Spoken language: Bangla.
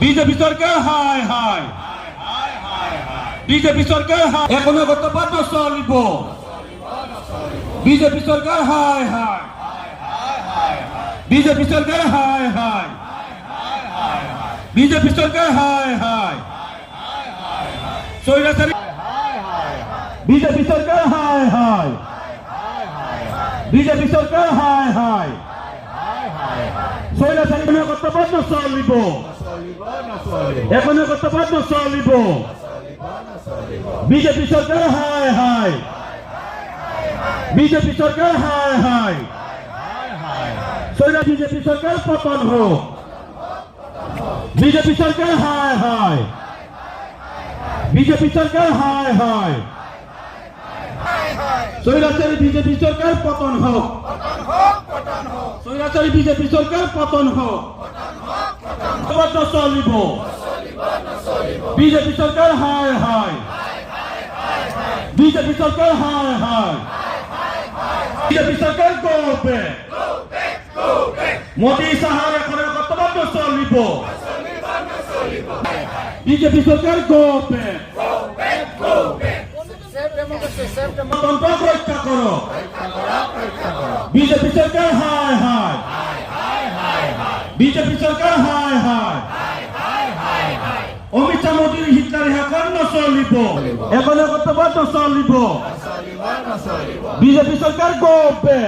বিজেপি সরকার হায় হায়, বিজেপি সরকার হায়, এখনো কত পাঠ চলিব। বিজেপি সরকার হায় হায়, বিজেপি সরকার হায় হায়, বিজেপি সরকার হায় হায়, স্বৈরাচারী বিজেপি সরকার হায় হায়, বিজেপি সরকার হায় হায়, স্বৈরাচারী কত পাঠ চলিব। এখনো কত পাঠ চলিব। বিজেপি সরকার হায় হায়, বিজেপি সরকার হায় হায়, বিজেপি সরকার পতন হোক। বিজেপি সরকার হায় হায়, বিজেপি সরকার হায় হায়, স্বৈরাচারী বিজেপি সরকার পতন হোক। স্বৈরাচারী বিজেপি সরকার পতন হোক। চলিব। বিজেপি সরকার হায় হায়, বিজেপি সরকার হায় হায়, বিজেপি সরকার করবে। মোদী সাহার এখন কর্তব্য চলিব। বিজেপি সরকার করবে। গণতন্ত্র রক্ষা করো। বিজেপি সরকার হায় হায়, বিজেপি সরকার হায় হায়, অমিত শাহ মোদীর হিটলার এখন চলিব। এখন কর্তব্য চলিব। বিজেপি সরকার করবে।